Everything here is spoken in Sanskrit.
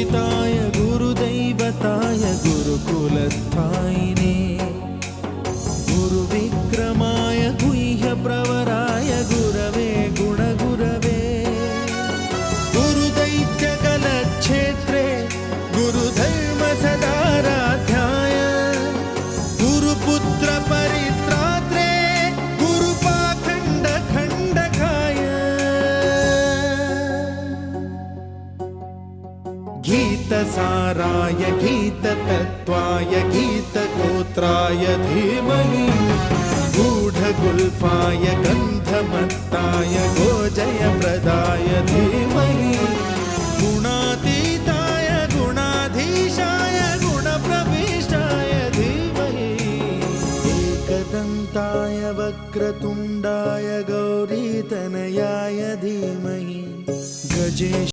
गुरुपूजिताय गुरुदैवताय गुरुकुलस्थायिने गुरुविक्रमाय गुह्यप्रवराय गुरवे गुणगुरवे गुरुदैत्यकलक्षेत्रे गुरुधर्मसदाराध्याय गुरुपुत्रपरित्रात्रे गुरुपाखण्डखण्डकाय गीतसाराय गीततत्त्वाय गीतगोत्राय धीमहि गूढगुल्फाय गन्धमत्ताय गोजयप्रदाय धीमहि